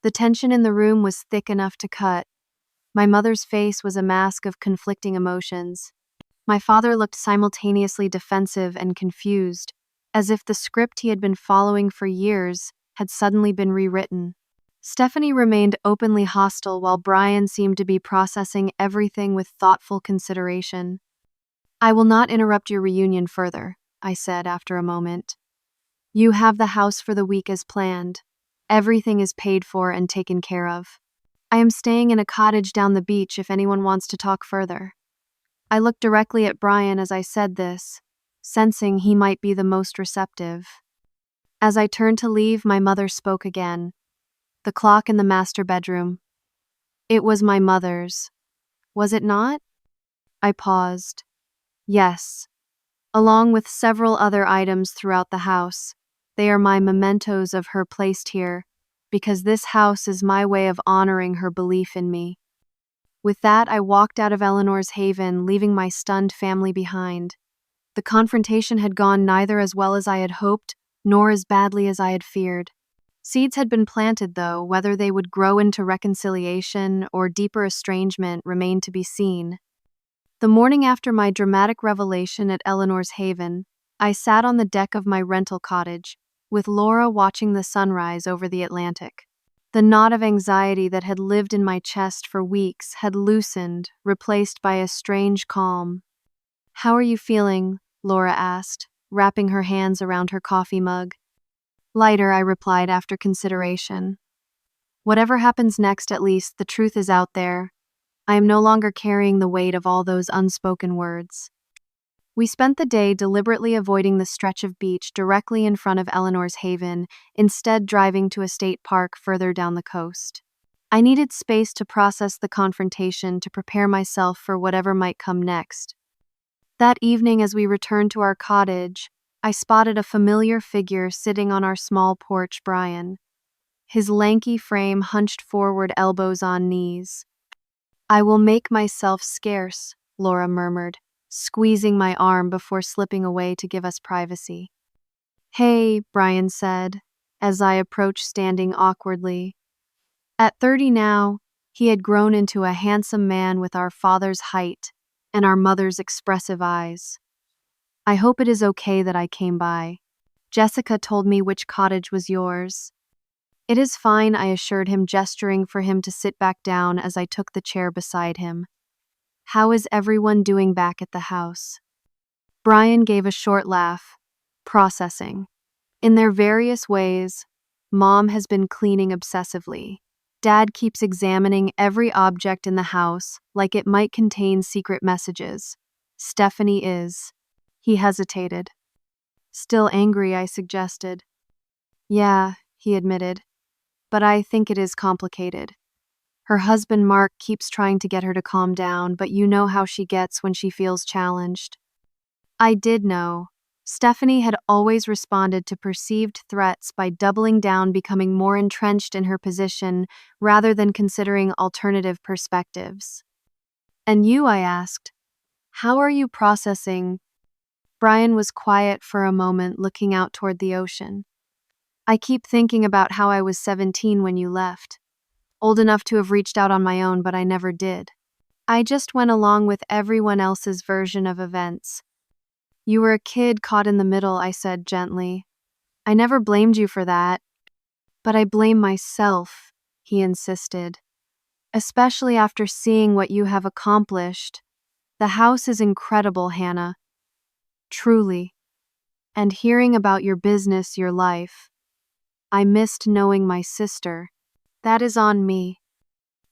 The tension in the room was thick enough to cut. My mother's face was a mask of conflicting emotions. My father looked simultaneously defensive and confused, as if the script he had been following for years had suddenly been rewritten. Stephanie remained openly hostile while Brian seemed to be processing everything with thoughtful consideration. I will not interrupt your reunion further, I said after a moment. You have the house for the week as planned. Everything is paid for and taken care of. I am staying in a cottage down the beach if anyone wants to talk further. I looked directly at Brian as I said this, sensing he might be the most receptive. As I turned to leave, my mother spoke again. The clock in the master bedroom. It was my mother's. Was it not? I paused. Yes. Along with several other items throughout the house, they are my mementos of her placed here, because this house is my way of honoring her belief in me. With that, I walked out of Eleanor's haven, leaving my stunned family behind. The confrontation had gone neither as well as I had hoped, nor as badly as I had feared. Seeds had been planted, though, whether they would grow into reconciliation or deeper estrangement remained to be seen. The morning after my dramatic revelation at Eleanor's haven, I sat on the deck of my rental cottage, with Laura watching the sunrise over the Atlantic. The knot of anxiety that had lived in my chest for weeks had loosened, replaced by a strange calm. How are you feeling? Laura asked, wrapping her hands around her coffee mug. Lighter, I replied after consideration. Whatever happens next, at least, the truth is out there. I am no longer carrying the weight of all those unspoken words. We spent the day deliberately avoiding the stretch of beach directly in front of Eleanor's haven, instead driving to a state park further down the coast. I needed space to process the confrontation, to prepare myself for whatever might come next. That evening, as we returned to our cottage, I spotted a familiar figure sitting on our small porch, Brian. His lanky frame hunched forward, elbows on knees. I will make myself scarce, Laura murmured, squeezing my arm before slipping away to give us privacy. Hey, Brian said, as I approached, standing awkwardly. At 30 now, he had grown into a handsome man with our father's height and our mother's expressive eyes. I hope it is okay that I came by. Jessica told me which cottage was yours. It is fine, I assured him, gesturing for him to sit back down as I took the chair beside him. How is everyone doing back at the house? Brian gave a short laugh, processing. In their various ways, Mom has been cleaning obsessively. Dad keeps examining every object in the house like it might contain secret messages. Stephanie is. He hesitated. Still angry, I suggested. Yeah, he admitted. But I think it is complicated. Her husband, Mark, keeps trying to get her to calm down, but you know how she gets when she feels challenged. I did know. Stephanie had always responded to perceived threats by doubling down, becoming more entrenched in her position rather than considering alternative perspectives. And you, I asked, how are you processing? Brian was quiet for a moment, looking out toward the ocean. I keep thinking about how I was 17 when you left. Old enough to have reached out on my own, but I never did. I just went along with everyone else's version of events. You were a kid caught in the middle, I said gently. I never blamed you for that. But I blame myself, he insisted. especially after seeing what you have accomplished. The house is incredible, Hannah. Truly. And hearing about your business, your life. I missed knowing my sister. That is on me.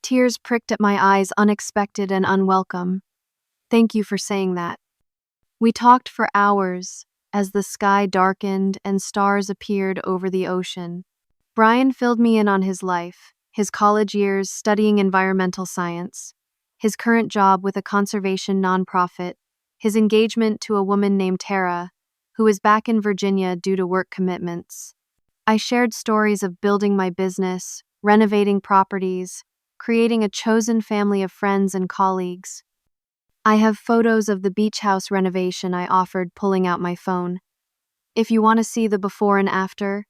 Tears pricked at my eyes, unexpected and unwelcome. Thank you for saying that. We talked for hours as the sky darkened and stars appeared over the ocean. Brian filled me in on his life, his college years studying environmental science, his current job with a conservation nonprofit, his engagement to a woman named Tara, who is back in Virginia due to work commitments. I shared stories of building my business, renovating properties, creating a chosen family of friends and colleagues. I have photos of the beach house renovation I offered, pulling out my phone. If you want to see the before and after.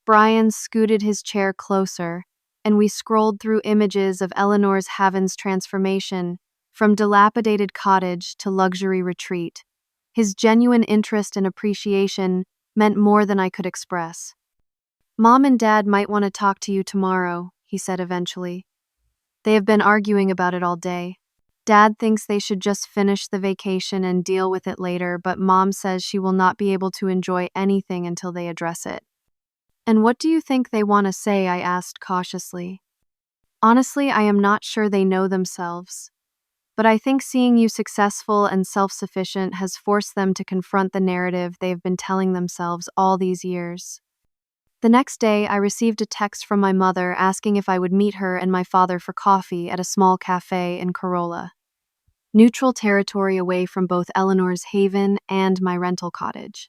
Brian scooted his chair closer, and we scrolled through images of Eleanor's Haven's transformation, from dilapidated cottage to luxury retreat. His genuine interest and appreciation meant more than I could express. Mom and Dad might want to talk to you tomorrow, he said eventually. They have been arguing about it all day. Dad thinks they should just finish the vacation and deal with it later, but Mom says she will not be able to enjoy anything until they address it. And what do you think they want to say? I asked cautiously. Honestly, I am not sure they know themselves. But I think seeing you successful and self-sufficient has forced them to confront the narrative they have been telling themselves all these years. The next day, I received a text from my mother asking if I would meet her and my father for coffee at a small cafe in Corolla. Neutral territory away from both Eleanor's haven and my rental cottage.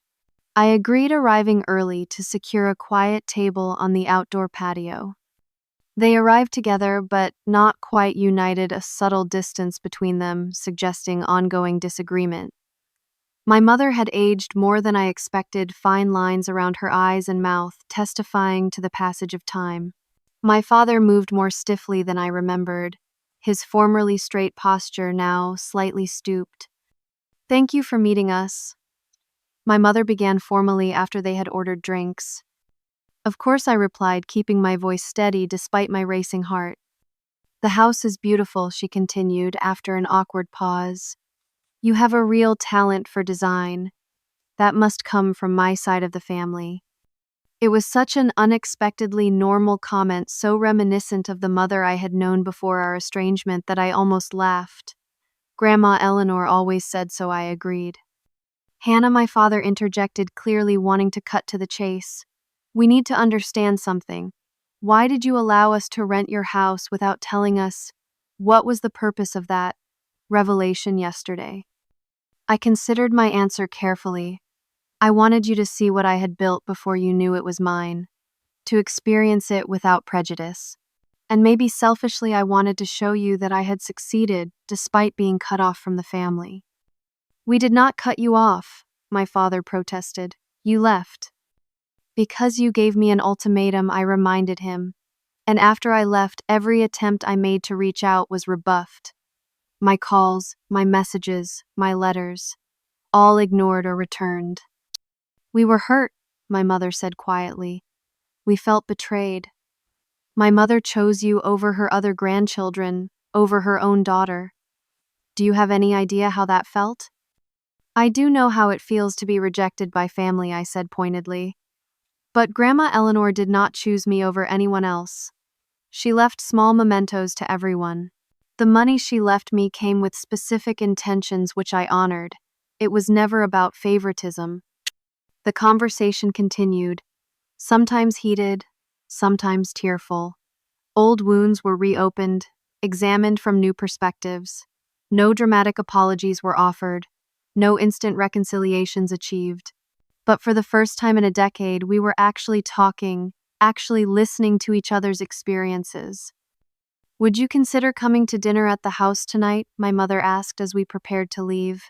I agreed, arriving early to secure a quiet table on the outdoor patio. They arrived together, but not quite united, a subtle distance between them, suggesting ongoing disagreement. My mother had aged more than I expected, fine lines around her eyes and mouth, testifying to the passage of time. My father moved more stiffly than I remembered, his formerly straight posture now slightly stooped. Thank you for meeting us. My mother began formally after they had ordered drinks. Of course, I replied, keeping my voice steady despite my racing heart. The house is beautiful, she continued after an awkward pause. You have a real talent for design. That must come from my side of the family. It was such an unexpectedly normal comment, so reminiscent of the mother I had known before our estrangement, that I almost laughed. Grandma Eleanor always said so, I agreed. Hannah, my father interjected, clearly wanting to cut to the chase. We need to understand something. Why did you allow us to rent your house without telling us? What was the purpose of that revelation yesterday? I considered my answer carefully. I wanted you to see what I had built before you knew it was mine, to experience it without prejudice. And maybe selfishly, I wanted to show you that I had succeeded despite being cut off from the family. We did not cut you off, my father protested. You left. Because you gave me an ultimatum, I reminded him. And after I left, every attempt I made to reach out was rebuffed. My calls, my messages, my letters, all ignored or returned. We were hurt, my mother said quietly. We felt betrayed. My mother chose you over her other grandchildren, over her own daughter. Do you have any idea how that felt? I do know how it feels to be rejected by family, I said pointedly. But Grandma Eleanor did not choose me over anyone else. She left small mementos to everyone. The money she left me came with specific intentions which I honored. It was never about favoritism. The conversation continued, sometimes heated, sometimes tearful. Old wounds were reopened, examined from new perspectives. No dramatic apologies were offered, no instant reconciliations achieved. But for the first time in a decade, we were actually talking, actually listening to each other's experiences. Would you consider coming to dinner at the house tonight? My mother asked as we prepared to leave.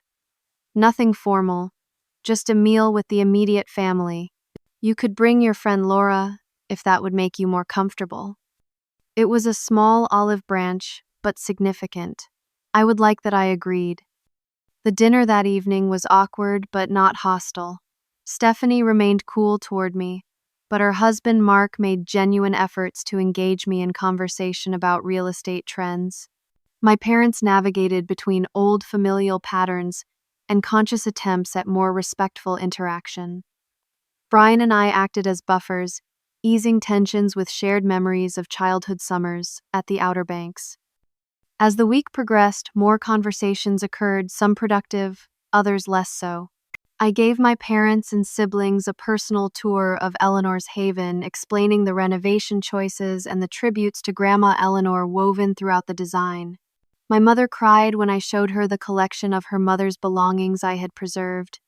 Nothing formal, just a meal with the immediate family. You could bring your friend Laura, if that would make you more comfortable. It was a small olive branch, but significant. I would like that, I agreed. The dinner that evening was awkward but not hostile. Stephanie remained cool toward me, but her husband Mark made genuine efforts to engage me in conversation about real estate trends. My parents navigated between old familial patterns and conscious attempts at more respectful interaction. Brian and I acted as buffers, easing tensions with shared memories of childhood summers at the Outer Banks. As the week progressed, more conversations occurred, some productive, others less so. I gave my parents and siblings a personal tour of Eleanor's Haven, explaining the renovation choices and the tributes to Grandma Eleanor woven throughout the design. My mother cried when I showed her the collection of her mother's belongings I had preserved.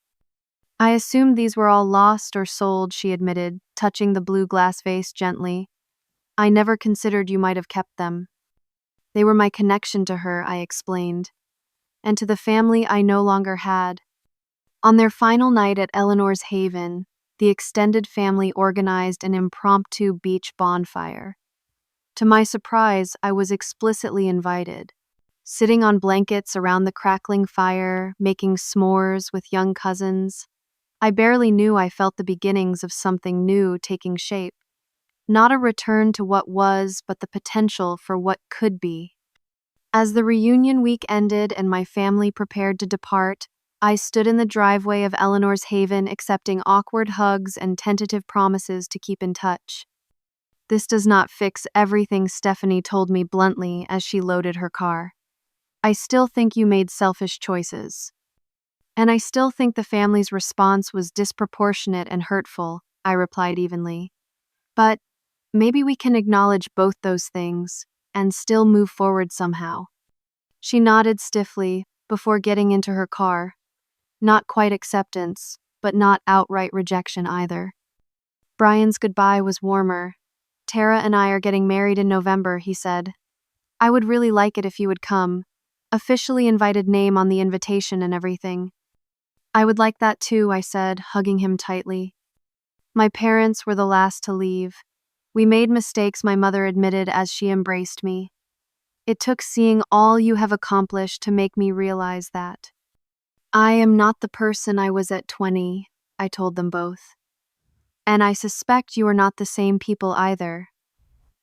I assumed these were all lost or sold, she admitted, touching the blue glass vase gently. I never considered you might have kept them. They were my connection to her, I explained, and to the family I no longer had. On their final night at Eleanor's Haven, the extended family organized an impromptu beach bonfire. To my surprise, I was explicitly invited. Sitting on blankets around the crackling fire, making s'mores with young cousins, I barely knew I felt the beginnings of something new taking shape. Not a return to what was, but the potential for what could be. As the reunion week ended and my family prepared to depart, I stood in the driveway of Eleanor's Haven accepting awkward hugs and tentative promises to keep in touch. This does not fix everything, Stephanie told me bluntly as she loaded her car. I still think you made selfish choices. And I still think the family's response was disproportionate and hurtful, I replied evenly. But maybe we can acknowledge both those things and still move forward somehow. She nodded stiffly before getting into her car. Not quite acceptance, but not outright rejection either. Brian's goodbye was warmer. Tara and I are getting married in November, he said. I would really like it if you would come. Officially invited name on the invitation and everything. I would like that too, I said, hugging him tightly. My parents were the last to leave. We made mistakes, my mother admitted as she embraced me. It took seeing all you have accomplished to make me realize that. I am not the person I was at 20, I told them both. And I suspect you are not the same people either.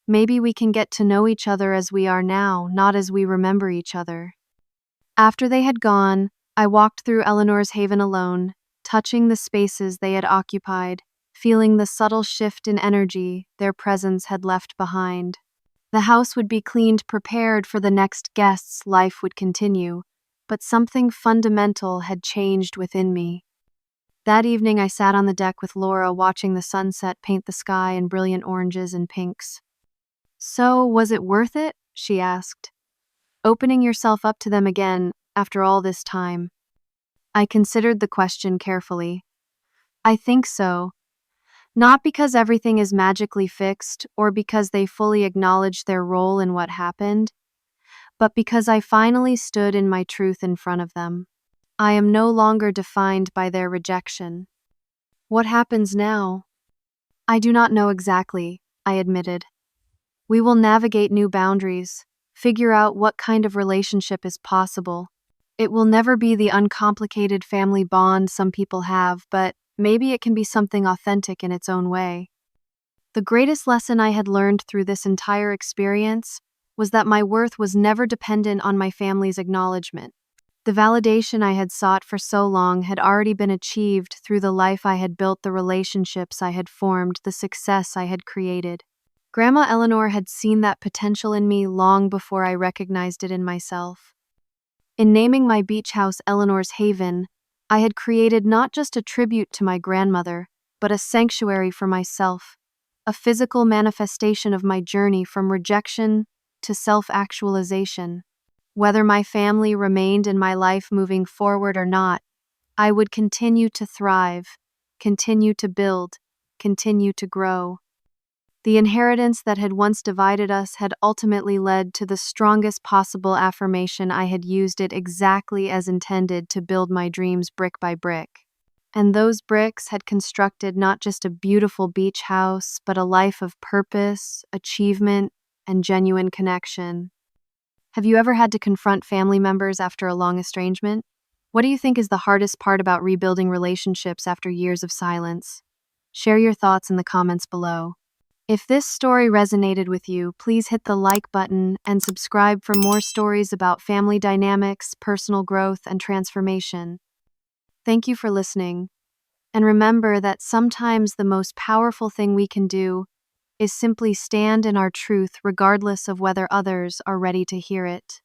Maybe we can get to know each other as we are now, not as we remember each other. After they had gone, I walked through Eleanor's Haven alone, touching the spaces they had occupied, feeling the subtle shift in energy their presence had left behind. The house would be cleaned, prepared for the next guests, life would continue, but something fundamental had changed within me. That evening I sat on the deck with Laura watching the sunset paint the sky in brilliant oranges and pinks. So, was it worth it? She asked. Opening yourself up to them again after all this time. I considered the question carefully. I think so. Not because everything is magically fixed or because they fully acknowledge their role in what happened, but because I finally stood in my truth in front of them. I am no longer defined by their rejection. What happens now? I do not know exactly, I admitted. We will navigate new boundaries, figure out what kind of relationship is possible. It will never be the uncomplicated family bond some people have, but maybe it can be something authentic in its own way. The greatest lesson I had learned through this entire experience was that my worth was never dependent on my family's acknowledgement. The validation I had sought for so long had already been achieved through the life I had built, the relationships I had formed, the success I had created. Grandma Eleanor had seen that potential in me long before I recognized it in myself. In naming my beach house Eleanor's Haven, I had created not just a tribute to my grandmother, but a sanctuary for myself, a physical manifestation of my journey from rejection to self-actualization. Whether my family remained in my life moving forward or not, I would continue to thrive, continue to build, continue to grow. The inheritance that had once divided us had ultimately led to the strongest possible affirmation. I had used it exactly as intended to build my dreams brick by brick. And those bricks had constructed not just a beautiful beach house, but a life of purpose, achievement, and genuine connection. Have you ever had to confront family members after a long estrangement? What do you think is the hardest part about rebuilding relationships after years of silence? Share your thoughts in the comments below. If this story resonated with you, please hit the like button and subscribe for more stories about family dynamics, personal growth, and transformation. Thank you for listening. And remember that sometimes the most powerful thing we can do is simply stand in our truth regardless of whether others are ready to hear it.